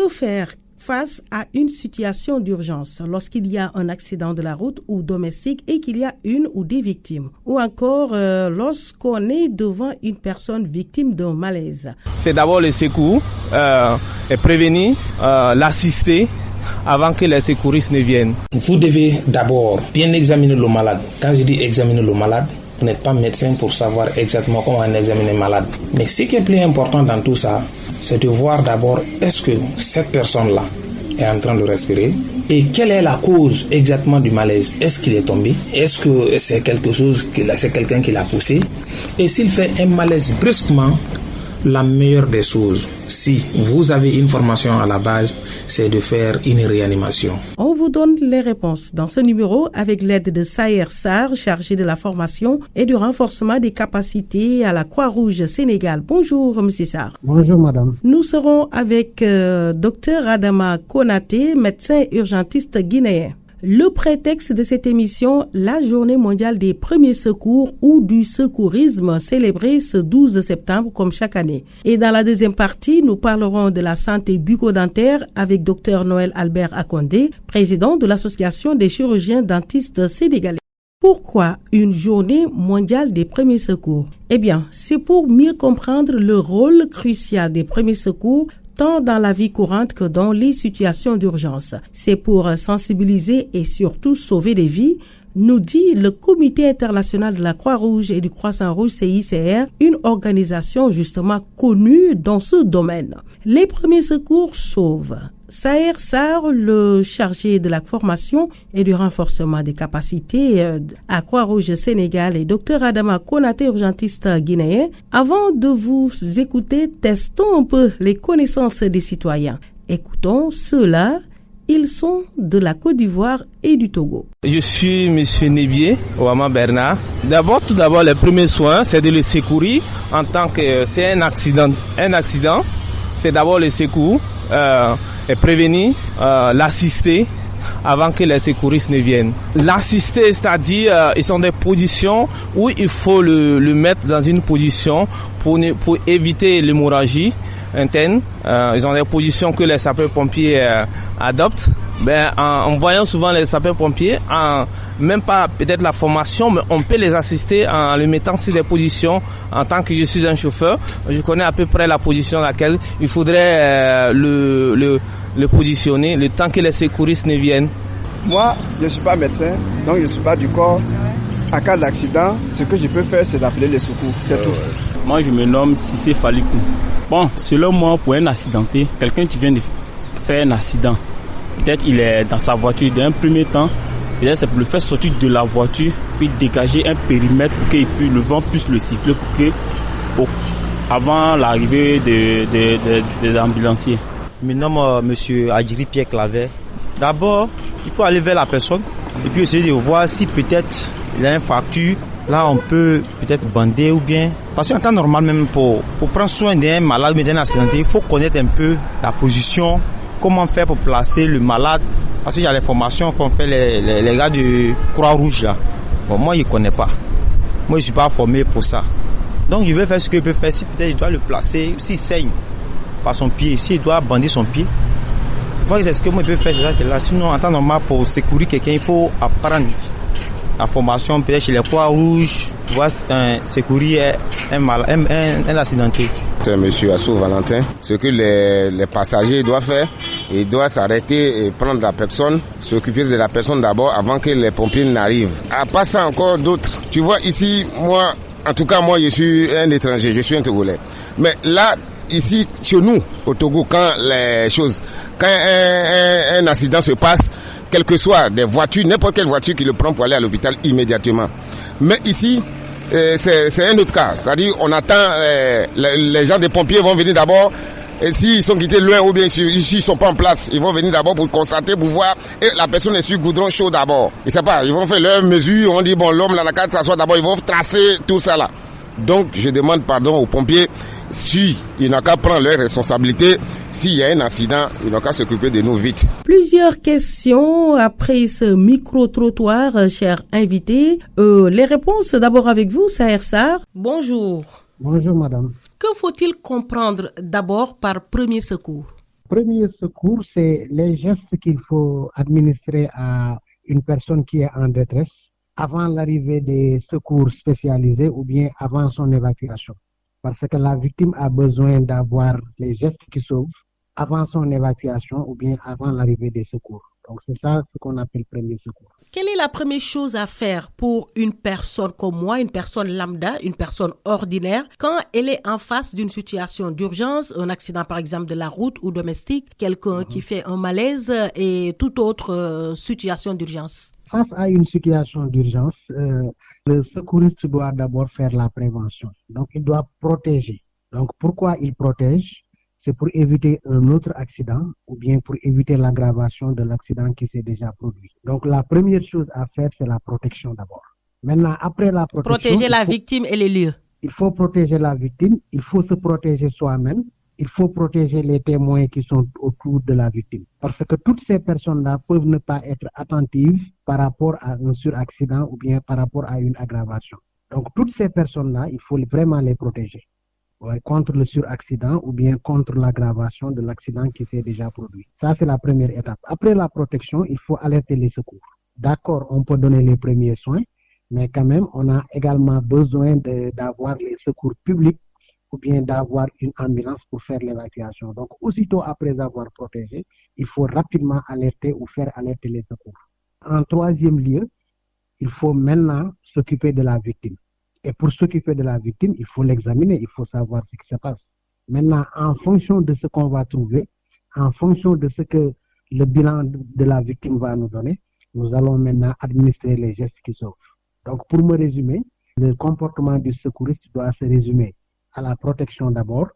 Que faire face à une situation d'urgence lorsqu'il y a un accident de la route ou domestique et qu'il y a une ou des victimes, ou encore lorsqu'on est devant une personne victime d'un malaise? C'est d'abord le secours, et prévenir, l'assister avant que les secouristes ne viennent. Vous devez d'abord bien examiner le malade. Quand je dis examiner le malade, vous n'êtes pas médecin pour savoir exactement comment on examine un malade. Mais ce qui est plus important dans tout ça, c'est de voir d'abord est-ce que cette personne-là est en train de respirer et quelle est la cause exactement du malaise. Est-ce qu'il est tombé? Est-ce que c'est quelque chose c'est quelqu'un qui l'a poussé? Et s'il fait un malaise brusquement, la meilleure des choses, si vous avez une formation à la base, c'est de faire une réanimation. On vous donne les réponses dans ce numéro avec l'aide de Saher Sarr, chargé de la formation et du renforcement des capacités à la Croix-Rouge Sénégal. Bonjour, M. Sarr. Bonjour, madame. Nous serons avec Dr Adama Konaté, médecin urgentiste guinéen. Le prétexte de cette émission, la Journée mondiale des premiers secours ou du secourisme célébrée ce 12 septembre comme chaque année. Et dans la deuxième partie, nous parlerons de la santé bucco-dentaire avec Dr Noël Albert Akondé, président de l'Association des chirurgiens dentistes sénégalais. Pourquoi une journée mondiale des premiers secours? Eh bien, c'est pour mieux comprendre le rôle crucial des premiers secours tant dans la vie courante que dans les situations d'urgence. C'est pour sensibiliser et surtout sauver des vies, nous dit le Comité international de la Croix-Rouge et du Croissant-Rouge CICR, une organisation justement connue dans ce domaine. Les premiers secours sauvent. Saher Sarr, le chargé de la formation et du renforcement des capacités à Croix-Rouge Sénégal, et Dr Adama Konaté, urgentiste guinéen. Avant de vous écouter, testons un peu les connaissances des citoyens. Écoutons ceux-là. Ils sont de la Côte d'Ivoire et du Togo. Je suis M. Nébier, Ouama Bernard. Tout d'abord, les premiers soins, c'est de le secourir en tant que c'est un accident. Un accident, c'est d'abord le secours, et prévenir, l'assister avant que les secouristes ne viennent. L'assister, c'est-à-dire, ils sont des positions où il faut le mettre dans une position pour éviter l'hémorragie interne. Ils ont des positions que les sapeurs-pompiers adoptent. En voyant souvent les sapeurs-pompiers, même pas peut-être la formation, mais on peut les assister en les mettant sur des positions. En tant que je suis un chauffeur, je connais à peu près la position dans laquelle il faudrait le positionner le temps que les secouristes ne viennent. Moi, je ne suis pas médecin, donc je ne suis pas du corps. En cas d'accident, ce que je peux faire, c'est d'appeler les secours, c'est tout. Moi, je me nomme Sissé Falikou. Bon, selon moi, pour un accidenté, quelqu'un qui vient de faire un accident, peut-être il est dans sa voiture d'un premier temps, peut-être c'est pour le faire sortir de la voiture, puis dégager un périmètre pour que le vent puisse le siffler, pour que, avant l'arrivée des ambulanciers. Je me nomme Monsieur Adjiri Pierre Claver. D'abord, il faut aller vers la personne et puis essayer de voir si peut-être il a une fracture. Là, on peut peut-être bander ou bien... Parce qu'en temps normal, même pour prendre soin d'un malade ou d'un accidenté, il faut connaître un peu la position, comment faire pour placer le malade. Parce qu'il y a les formations qu'ont fait les gars de Croix-Rouge là. Bon, moi, je ne connais pas. Moi, je ne suis pas formé pour ça. Donc, je vais faire ce qu'il peut faire. Si peut-être il doit le placer, s'il saigne par son pied, s'il doit bander son pied, c'est ce que moi je peux faire, c'est là. Sinon, en temps normal, pour secourir quelqu'un, il faut apprendre la formation, peut-être chez les Croix-Rouges, pouvoir secourir un accidenté. C'est Monsieur Assou Valentin. Ce que les passagers doivent faire, ils doivent s'arrêter et prendre la personne, s'occuper de la personne d'abord avant que les pompiers n'arrivent. À part ça, encore d'autres. Tu vois, ici, moi, en tout cas, moi, je suis un étranger, je suis un Togolais. Mais là, ici, chez nous, au Togo, quand un accident se passe, quelle que soit des voitures, n'importe quelle voiture qui le prend pour aller à l'hôpital immédiatement. Mais ici, c'est un autre cas. C'est-à-dire, on attend, les gens des pompiers vont venir d'abord, et s'ils sont quittés loin ou bien s'ils sont pas en place, ils vont venir d'abord pour constater, pour voir, et la personne est sur goudron chaud d'abord. Ils savent pas, ils vont faire leurs mesures, on dit, bon, l'homme là, la carte s'assoit d'abord, ils vont tracer tout ça là. Donc, je demande pardon aux pompiers. Si il n'a qu'à prendre leurs responsabilités, s'il y a un accident, il n'a qu'à s'occuper de nous vite. Plusieurs questions après ce micro-trottoir, chers invités. Les réponses d'abord avec vous, Saher Sarr. Bonjour. Bonjour, madame. Que faut-il comprendre d'abord par premier secours? Premier secours, c'est les gestes qu'il faut administrer à une personne qui est en détresse avant l'arrivée des secours spécialisés ou bien avant son évacuation. Parce que la victime a besoin d'avoir les gestes qui sauvent avant son évacuation ou bien avant l'arrivée des secours. Donc c'est ça ce qu'on appelle premier secours. Quelle est la première chose à faire pour une personne comme moi, une personne lambda, une personne ordinaire, quand elle est en face d'une situation d'urgence, un accident par exemple de la route ou domestique, quelqu'un qui fait un malaise et toute autre situation d'urgence? Face à une situation d'urgence, le secouriste doit d'abord faire la prévention. Donc il doit protéger. Donc pourquoi il protège? C'est pour éviter un autre accident ou bien pour éviter l'aggravation de l'accident qui s'est déjà produit. Donc la première chose à faire, c'est la protection d'abord. Maintenant, après la protection... Protéger la victime et les lieux. Il faut protéger la victime, il faut se protéger soi-même, il faut protéger les témoins qui sont autour de la victime. Parce que toutes ces personnes-là peuvent ne pas être attentives par rapport à un suraccident ou bien par rapport à une aggravation. Donc toutes ces personnes-là, il faut vraiment les protéger. Contre le suraccident ou bien contre l'aggravation de l'accident qui s'est déjà produit. Ça, c'est la première étape. Après la protection, il faut alerter les secours. D'accord, on peut donner les premiers soins, mais quand même, on a également besoin d'avoir les secours publics ou bien d'avoir une ambulance pour faire l'évacuation. Donc, aussitôt après avoir protégé, il faut rapidement alerter ou faire alerter les secours. En troisième lieu, il faut maintenant s'occuper de la victime. Et pour s'occuper de la victime, il faut l'examiner, il faut savoir ce qui se passe. Maintenant, en fonction de ce qu'on va trouver, en fonction de ce que le bilan de la victime va nous donner, nous allons maintenant administrer les gestes qui sauvent. Donc, pour me résumer, le comportement du secouriste doit se résumer à la protection d'abord,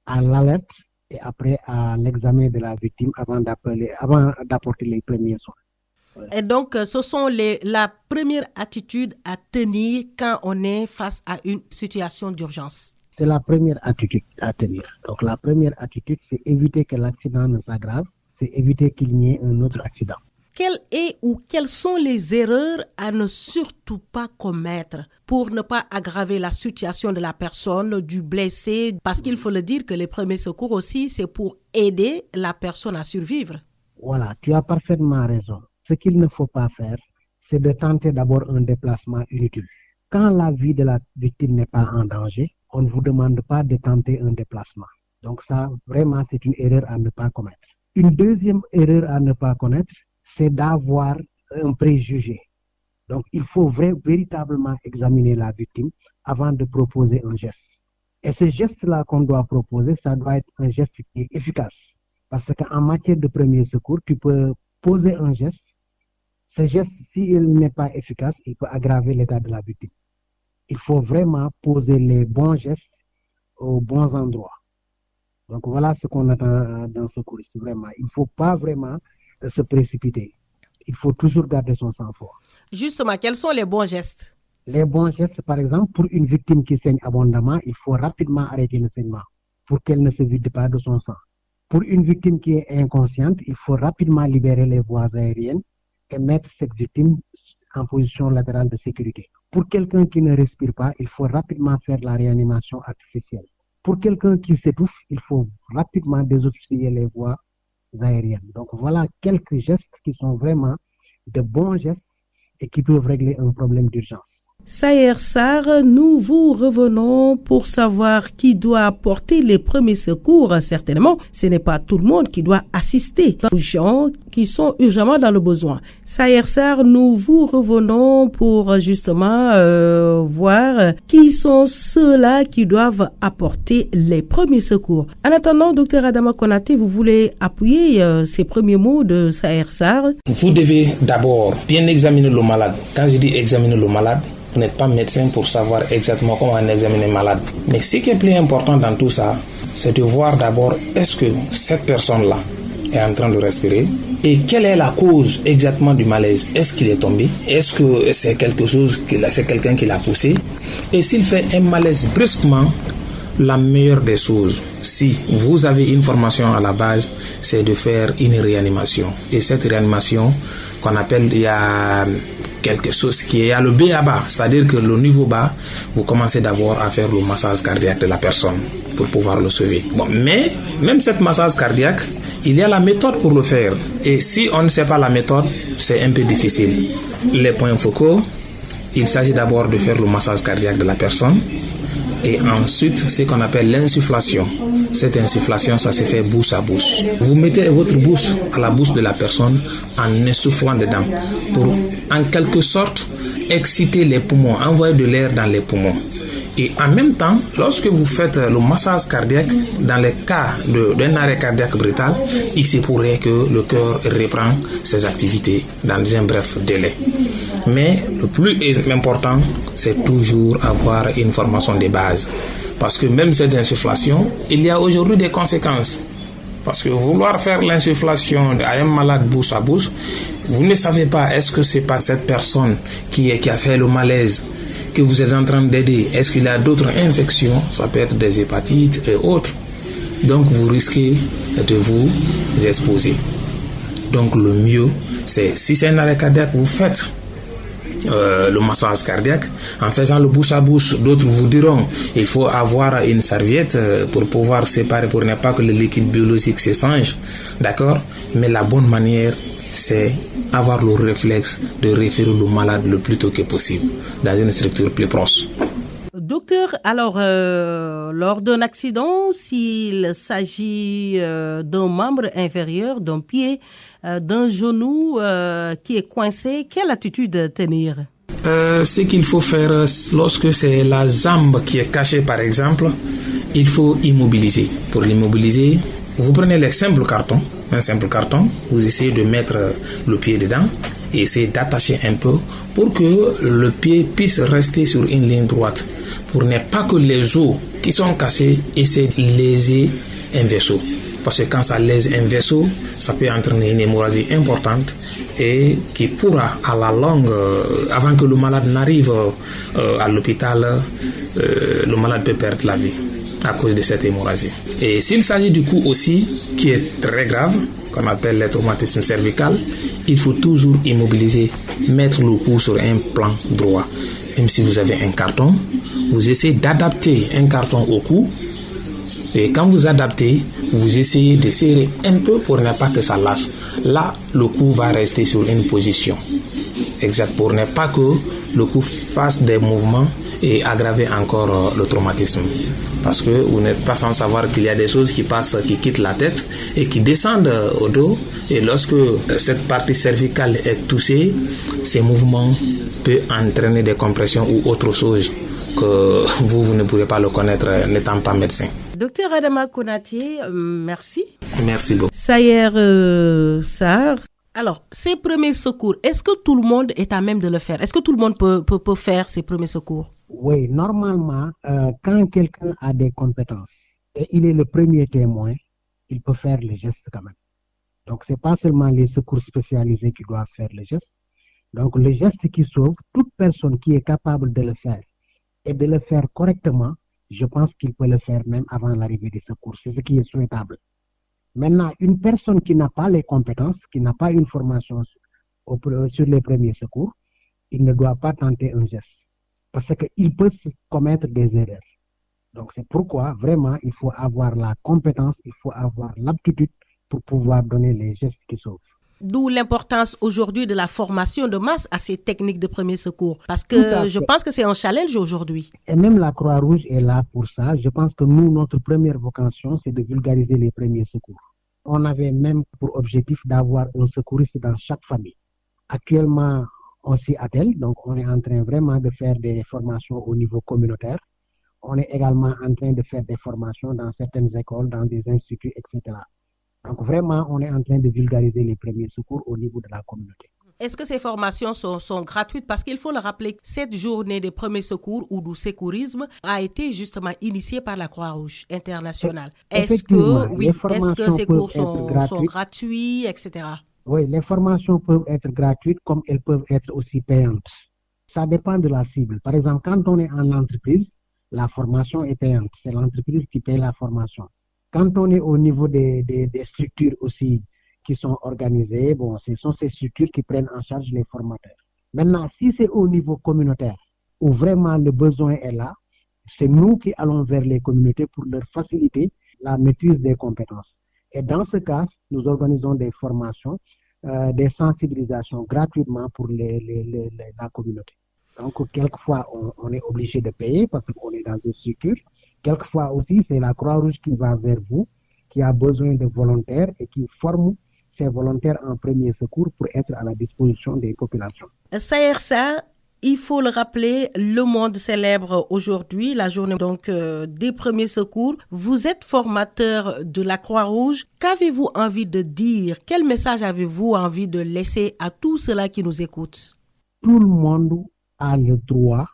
à l'alerte et après à l'examen de la victime avant d'apporter les premiers soins. Et donc, ce sont la première attitude à tenir quand on est face à une situation d'urgence. C'est la première attitude à tenir. Donc, la première attitude, c'est éviter que l'accident ne s'aggrave, c'est éviter qu'il n'y ait un autre accident. Quelles sont les erreurs à ne surtout pas commettre pour ne pas aggraver la situation de la personne, du blessé? Parce qu'il faut le dire que les premiers secours aussi, c'est pour aider la personne à survivre. Voilà, tu as parfaitement raison. Ce qu'il ne faut pas faire, c'est de tenter d'abord un déplacement inutile. Quand la vie de la victime n'est pas en danger, on ne vous demande pas de tenter un déplacement. Donc ça, vraiment, c'est une erreur à ne pas commettre. Une deuxième erreur à ne pas connaître, c'est d'avoir un préjugé. Donc il faut véritablement examiner la victime avant de proposer un geste. Et ce geste-là qu'on doit proposer, ça doit être un geste qui est efficace. Parce qu'en matière de premier secours, tu peux poser un geste. Ce geste, s'il n'est pas efficace, il peut aggraver l'état de la victime. Il faut vraiment poser les bons gestes aux bons endroits. Donc voilà ce qu'on attend d'un secouriste, vraiment. Il ne faut pas vraiment se précipiter. Il faut toujours garder son sang-froid. Justement, quels sont les bons gestes? Les bons gestes, par exemple, pour une victime qui saigne abondamment, il faut rapidement arrêter le saignement pour qu'elle ne se vide pas de son sang. Pour une victime qui est inconsciente, il faut rapidement libérer les voies aériennes et mettre cette victime en position latérale de sécurité. Pour quelqu'un qui ne respire pas, il faut rapidement faire la réanimation artificielle. Pour quelqu'un qui s'étouffe, il faut rapidement désobstruer les voies aériennes. Donc voilà quelques gestes qui sont vraiment de bons gestes et qui peuvent régler un problème d'urgence. Saher Sarr, nous vous revenons pour savoir qui doit apporter les premiers secours. Certainement, ce n'est pas tout le monde qui doit assister aux gens qui sont urgemment dans le besoin. Saher Sarr, nous vous revenons pour justement voir qui sont ceux-là qui doivent apporter les premiers secours. En attendant, Dr Adama Konaté, vous voulez appuyer ces premiers mots de Saher Sarr? Vous devez d'abord bien examiner le malade. Quand je dis examiner le malade, vous n'êtes pas médecin pour savoir exactement comment on examine un malade. Mais ce qui est plus important dans tout ça, c'est de voir d'abord est-ce que cette personne-là est en train de respirer et quelle est la cause exactement du malaise. Est-ce qu'il est tombé? Est-ce que c'est quelque chose, c'est quelqu'un qui l'a poussé? Et s'il fait un malaise brusquement, la meilleure des choses, si vous avez une formation à la base, c'est de faire une réanimation. Et cette réanimation qu'on appelle, il y a quelque chose qui est à le B.A.B.A, c'est-à-dire que le niveau bas, vous commencez d'abord à faire le massage cardiaque de la personne pour pouvoir le sauver. Bon, mais même cette massage cardiaque, Il y a la méthode pour le faire. Et si on ne sait pas la méthode, c'est un peu difficile. Les points focaux, il s'agit d'abord de faire le massage cardiaque de la personne. Et ensuite, ce qu'on appelle l'insufflation. Cette insufflation, ça se fait bouche à bouche. Vous mettez votre bouche à la bouche de la personne en insufflant dedans pour, en quelque sorte, exciter les poumons, envoyer de l'air dans les poumons. Et en même temps, lorsque vous faites le massage cardiaque, dans le cas d'un arrêt cardiaque brutal, il se pourrait que le cœur reprend ses activités dans un bref délai. Mais le plus important, c'est toujours avoir une formation de base. Parce que même cette insufflation, il y a aujourd'hui des conséquences. Parce que vouloir faire l'insufflation à un malade bouche à bouche, vous ne savez pas, est-ce que c'est pas cette personne qui a fait le malaise que vous êtes en train d'aider? Est-ce qu'il y a d'autres infections? Ça peut être des hépatites et autres. Donc vous risquez de vous exposer. Donc le mieux, c'est, si c'est un arrêt cardiaque, vous faites le massage cardiaque en faisant le bouche à bouche. D'autres vous diront il faut avoir une serviette pour pouvoir séparer, pour ne pas que le liquide biologique s'échange, d'accord? Mais la bonne manière, c'est avoir le réflexe de référer le malade le plus tôt que possible dans une structure plus proche. Docteur, alors, lors d'un accident, s'il s'agit d'un membre inférieur, d'un pied, d'un genou qui est coincé, quelle attitude tenir? Ce qu'il faut faire lorsque c'est la jambe qui est cachée, par exemple, il faut immobiliser. Pour l'immobiliser, vous prenez un simple carton, vous essayez de mettre le pied dedans et essayez d'attacher un peu pour que le pied puisse rester sur une ligne droite, pour ne pas que les os qui sont cassés essaient de léser un vaisseau. Parce que quand ça lèse un vaisseau, ça peut entraîner une hémorragie importante et qui pourra, à la longue, avant que le malade n'arrive à l'hôpital, le malade peut perdre la vie à cause de cette hémorragie. Et s'il s'agit du cou aussi, qui est très grave, qu'on appelle le traumatisme cervical, il faut toujours immobiliser, mettre le cou sur un plan droit. Même si vous avez un carton, vous essayez d'adapter un carton au cou. Et quand vous adaptez, vous essayez de serrer un peu pour ne pas que ça lâche. Là, le cou va rester sur une position. Exact, pour ne pas que le cou fasse des mouvements et aggraver encore le traumatisme. Parce que vous n'êtes pas sans savoir qu'il y a des choses qui passent, qui quittent la tête et qui descendent au dos. Et lorsque cette partie cervicale est touchée, ces mouvements peuvent entraîner des compressions ou autre chose que vous ne pourrez pas le connaître n'étant pas médecin. Docteur Adama Konaté, merci. Merci beaucoup. Sayer Sarr. Alors, ces premiers secours, est-ce que tout le monde est à même de le faire? Est-ce que tout le monde peut faire ces premiers secours? Oui, normalement, quand quelqu'un a des compétences et il est le premier témoin, il peut faire le geste quand même. Donc, ce n'est pas seulement les secours spécialisés qui doivent faire le geste. Donc, le geste qui sauve, toute personne qui est capable de le faire et de le faire correctement, je pense qu'il peut le faire même avant l'arrivée des secours. C'est ce qui est souhaitable. Maintenant, une personne qui n'a pas les compétences, qui n'a pas une formation sur les premiers secours, il ne doit pas tenter un geste. Parce qu'il peut commettre des erreurs. Donc, c'est pourquoi, vraiment, il faut avoir la compétence, il faut avoir l'aptitude pour pouvoir donner les gestes qui sauvent. D'où l'importance aujourd'hui de la formation de masse à ces techniques de premier secours. Parce que je pense que c'est un challenge aujourd'hui. Et même la Croix-Rouge est là pour ça. Je pense que nous, notre première vocation, c'est de vulgariser les premiers secours. On avait même pour objectif d'avoir un secouriste dans chaque famille. Actuellement, on s'y attelle. Donc, on est en train vraiment de faire des formations au niveau communautaire. On est également en train de faire des formations dans certaines écoles, dans des instituts, etc. Donc, vraiment, on est en train de vulgariser les premiers secours au niveau de la communauté. Est-ce que ces formations sont gratuites? Parce qu'il faut le rappeler, cette journée des premiers secours ou du secourisme a été justement initiée par la Croix-Rouge internationale. Est-ce que ces cours sont gratuits, etc.? Oui, les formations peuvent être gratuites comme elles peuvent être aussi payantes. Ça dépend de la cible. Par exemple, quand on est en entreprise, la formation est payante. C'est l'entreprise qui paye la formation. Quand on est au niveau des structures aussi qui sont organisées, bon, ce sont ces structures qui prennent en charge les formateurs. Maintenant, si c'est au niveau communautaire, où vraiment le besoin est là, c'est nous qui allons vers les communautés pour leur faciliter la maîtrise des compétences. Et dans ce cas, nous organisons des formations, des sensibilisations gratuitement pour la communauté. Donc, quelquefois, on est obligé de payer parce qu'on est dans une structure. Quelquefois aussi, c'est la Croix-Rouge qui va vers vous, qui a besoin de volontaires et qui forme ces volontaires en premier secours pour être à la disposition des populations. Saher Sarr, il faut le rappeler, le monde célèbre aujourd'hui la journée des premiers secours. Vous êtes formateur de la Croix-Rouge. Qu'avez-vous envie de dire? Quel message avez-vous envie de laisser à tous ceux-là qui nous écoutent? Tout le monde a le droit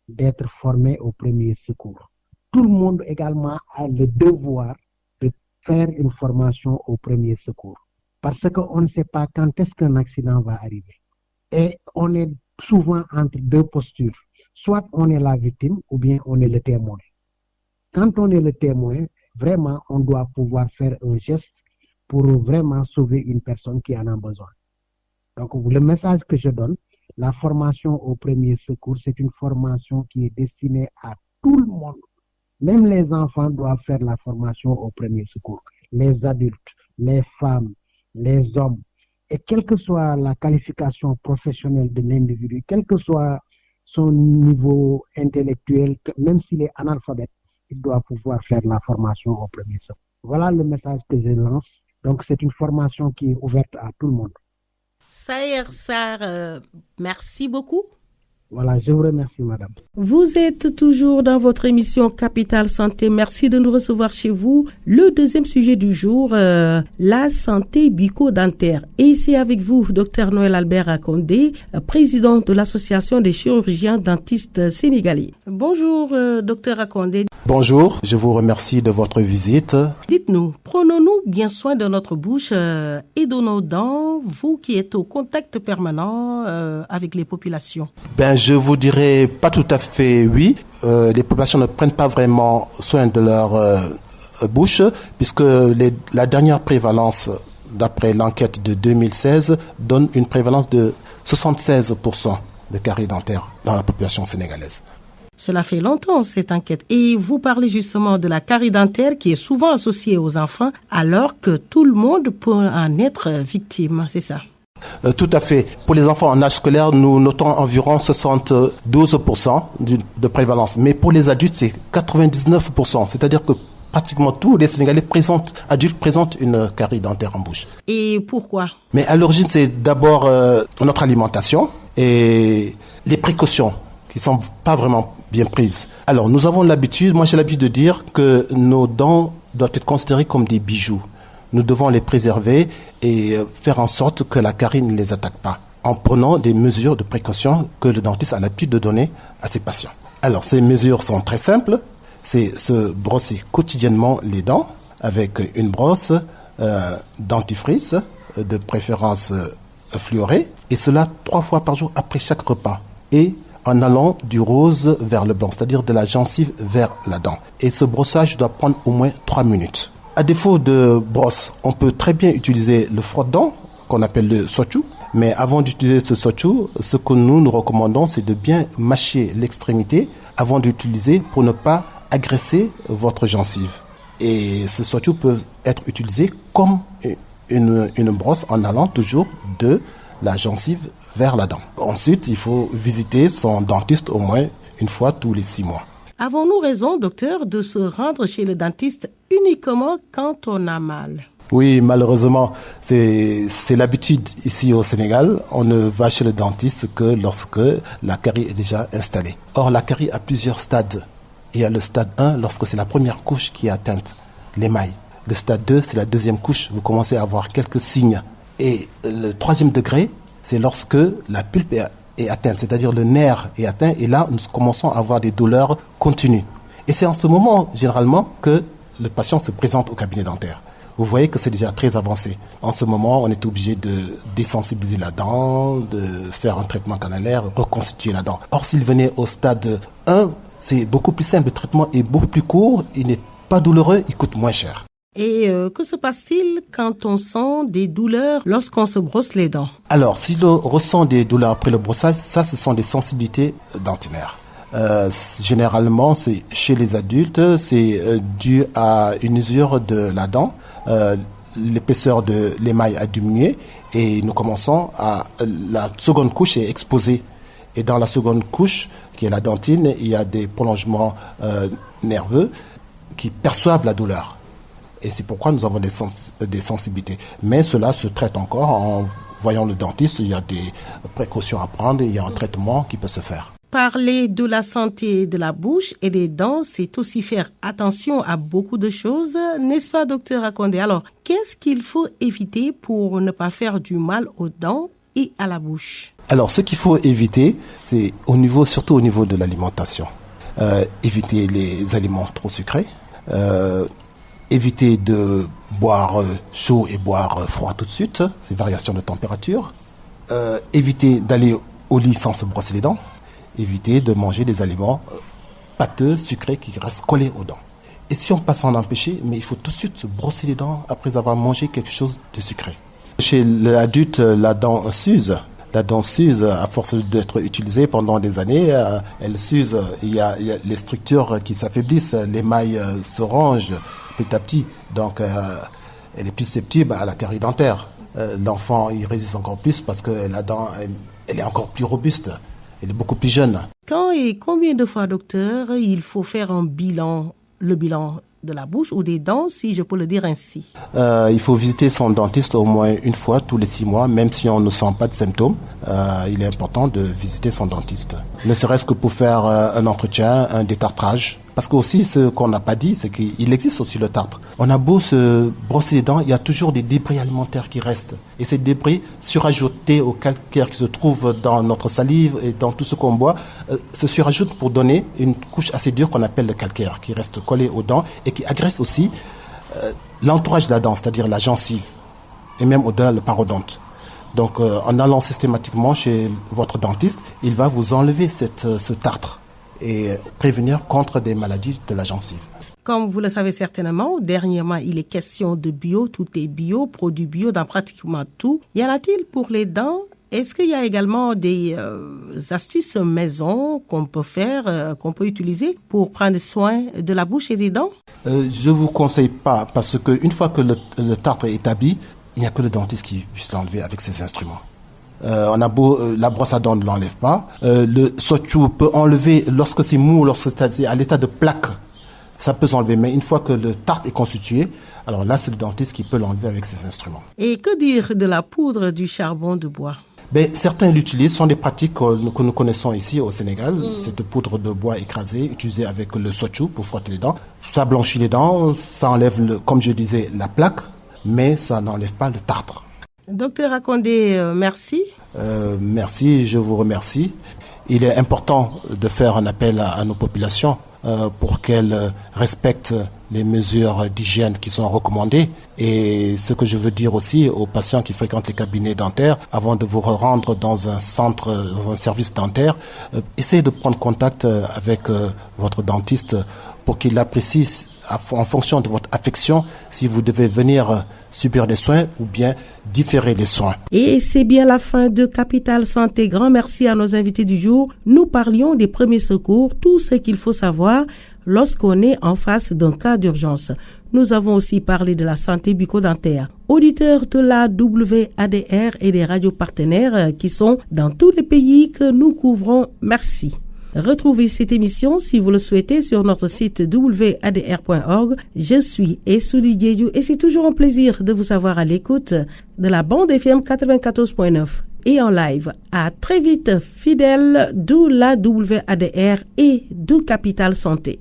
d'être formé au premier secours. Tout le monde également a le devoir de faire une formation au premier secours. Parce qu'on ne sait pas quand est-ce qu'un accident va arriver. Et on est souvent entre deux postures. Soit on est la victime ou bien on est le témoin. Quand on est le témoin, vraiment, on doit pouvoir faire un geste pour vraiment sauver une personne qui en a besoin. Donc, le message que je donne, la formation au premier secours, c'est une formation qui est destinée à tout le monde. Même les enfants doivent faire la formation au premier secours. Les adultes, les femmes, les hommes. Et quelle que soit la qualification professionnelle de l'individu, quel que soit son niveau intellectuel, même s'il est analphabète, il doit pouvoir faire la formation au premier secours. Voilà le message que je lance. Donc, c'est une formation qui est ouverte à tout le monde. Saher Sarr, merci beaucoup. Voilà, je vous remercie, madame. Vous êtes toujours dans votre émission Capital Santé. Merci de nous recevoir chez vous. Le deuxième sujet du jour, la santé bucco-dentaire. Et ici avec vous, Dr Noël Albert Akondé, président de l'Association des chirurgiens dentistes sénégalais. Bonjour, Dr Akondé. Bonjour, je vous remercie de votre visite. Dites-nous, prenons-nous bien soin de notre bouche et de nos dents, vous qui êtes au contact permanent avec les populations? Je vous dirais pas tout à fait oui. Les populations ne prennent pas vraiment soin de leur bouche, puisque la dernière prévalence, d'après l'enquête de 2016, donne une prévalence de 76% de caries dentaires dans la population sénégalaise. Cela fait longtemps, cette enquête. Et vous parlez justement de la carie dentaire qui est souvent associée aux enfants, alors que tout le monde peut en être victime, c'est ça? Tout à fait. Pour les enfants en âge scolaire, nous notons environ 72% de prévalence. Mais pour les adultes, c'est 99%. C'est-à-dire que pratiquement tous les Sénégalais adultes présentent une carie dentaire en bouche. Et pourquoi? Mais à l'origine, c'est d'abord notre alimentation et les précautions qui ne sont pas vraiment bien prises. Alors, j'ai l'habitude de dire que nos dents doivent être considérées comme des bijoux. Nous devons les préserver et faire en sorte que la carie ne les attaque pas, en prenant des mesures de précaution que le dentiste a l'habitude de donner à ses patients. Alors, ces mesures sont très simples. C'est se brosser quotidiennement les dents avec une brosse dentifrice, de préférence fluorée, et cela 3 fois par jour après chaque repas. Et en allant du rose vers le blanc, c'est-à-dire de la gencive vers la dent. Et ce brossage doit prendre au moins 3 minutes. À défaut de brosse, on peut très bien utiliser le frotte-dents, qu'on appelle le sochu. Mais avant d'utiliser ce sochu, ce que nous recommandons, c'est de bien mâcher l'extrémité avant d'utiliser pour ne pas agresser votre gencive. Et ce sochu peut être utilisé comme une brosse en allant toujours de la gencive vers la dent. Ensuite, il faut visiter son dentiste au moins une fois tous les 6 mois. Avons-nous raison, docteur, de se rendre chez le dentiste uniquement quand on a mal? Oui, malheureusement, c'est l'habitude ici au Sénégal. On ne va chez le dentiste que lorsque la carie est déjà installée. Or, la carie a plusieurs stades. Il y a le stade 1 lorsque c'est la première couche qui est atteinte, l'émail. Le stade 2, c'est la deuxième couche. Vous commencez à avoir quelques signes. Et le 3e degré, c'est lorsque la pulpe est atteinte, c'est-à-dire le nerf est atteint, et là, nous commençons à avoir des douleurs continues. Et c'est en ce moment, généralement, que le patient se présente au cabinet dentaire. Vous voyez que c'est déjà très avancé. En ce moment, on est obligé de désensibiliser la dent, de faire un traitement canalaire, reconstituer la dent. Or, s'il venait au stade 1, c'est beaucoup plus simple, le traitement est beaucoup plus court, il n'est pas douloureux, il coûte moins cher. Et que se passe-t-il quand on sent des douleurs lorsqu'on se brosse les dents? Alors, si l'on ressent des douleurs après le brossage, ça, ce sont des sensibilités dentaires. Généralement, c'est chez les adultes, c'est dû à une usure de la dent l'épaisseur de l'émail a diminué et nous commençons la seconde couche est exposée. Et dans la seconde couche, qui est la dentine, il y a des prolongements nerveux qui perçoivent la douleur. Et c'est pourquoi nous avons des sensibilités. Mais cela se traite encore en voyant le dentiste. Il y a des précautions à prendre, il y a un traitement qui peut se faire. Parler de la santé de la bouche et des dents, c'est aussi faire attention à beaucoup de choses, n'est-ce pas, docteur Akondé? Alors, qu'est-ce qu'il faut éviter pour ne pas faire du mal aux dents et à la bouche? Alors, ce qu'il faut éviter, c'est surtout au niveau de l'alimentation. Éviter les aliments trop sucrés, éviter de boire chaud et boire froid tout de suite, ces variations de température, éviter d'aller au lit sans se brosser les dents, éviter de manger des aliments pâteux, sucrés qui restent collés aux dents. Et si on passe à en empêcher, mais il faut tout de suite se brosser les dents après avoir mangé quelque chose de sucré. Chez l'adulte, la dent s'use. La dent s'use, à force d'être utilisée pendant des années, elle s'use. Il y a les structures qui s'affaiblissent, l'émail se range petit à petit. Donc, elle est plus susceptible à la carie dentaire. L'enfant, il résiste encore plus parce que la dent, elle est encore plus robuste. Elle est beaucoup plus jeune. Quand et combien de fois, docteur, il faut faire le bilan de la bouche ou des dents, si je peux le dire ainsi? Il faut visiter son dentiste au moins une fois tous les 6 mois, même si on ne sent pas de symptômes. Il est important de visiter son dentiste. Ne serait-ce que pour faire un entretien, un détartrage. Parce que aussi, ce qu'on n'a pas dit, c'est qu'il existe aussi le tartre. On a beau se brosser les dents, il y a toujours des débris alimentaires qui restent. Et ces débris, surajoutés au calcaire qui se trouve dans notre salive et dans tout ce qu'on boit, se surajoutent pour donner une couche assez dure qu'on appelle le calcaire, qui reste collé aux dents et qui agresse aussi l'entourage de la dent, c'est-à-dire la gencive, et même au-delà le parodonte. Donc, en allant systématiquement chez votre dentiste, il va vous enlever ce tartre et prévenir contre des maladies de la gencive. Comme vous le savez certainement, dernièrement, il est question de bio, tout est bio, produits bio dans pratiquement tout. Y en a-t-il pour les dents? Est-ce qu'il y a également des astuces maison qu'on peut faire, qu'on peut utiliser pour prendre soin de la bouche et des dents? Je vous conseille pas parce qu'une fois que le tartre est établi, il n'y a que le dentiste qui puisse l'enlever avec ses instruments. On a beau, la brosse à dents ne l'enlève pas. Le sochou peut enlever lorsque c'est mou, lorsque c'est à l'état de plaque. Ça peut s'enlever, mais une fois que le tartre est constitué, alors là, c'est le dentiste qui peut l'enlever avec ses instruments. Et que dire de la poudre du charbon de bois? Certains l'utilisent, ce sont des pratiques que nous connaissons ici au Sénégal. Cette poudre de bois écrasée, utilisée avec le sochou pour frotter les dents. Ça blanchit les dents, ça enlève, comme je disais, la plaque, mais ça n'enlève pas le tartre. Docteur Akondé, merci. Merci, je vous remercie. Il est important de faire un appel à nos populations pour qu'elles respectent les mesures d'hygiène qui sont recommandées. Et ce que je veux dire aussi aux patients qui fréquentent les cabinets dentaires, avant de vous rendre dans un centre, dans un service dentaire, essayez de prendre contact avec votre dentiste pour qu'il apprécie en fonction de votre affection si vous devez venir subir des soins ou bien différer les soins. Et c'est bien la fin de Capital Santé. Grand merci à nos invités du jour. Nous parlions des premiers secours, tout ce qu'il faut savoir lorsqu'on est en face d'un cas d'urgence. Nous avons aussi parlé de la santé bucco-dentaire. Auditeurs de la WADR et des radios partenaires qui sont dans tous les pays que nous couvrons, merci. Retrouvez cette émission si vous le souhaitez sur notre site wadr.org. Je suis Essouli Diédiou et c'est toujours un plaisir de vous avoir à l'écoute de la bande FM 94.9 et en live. À très vite, fidèles de la WADR et du Capital Santé.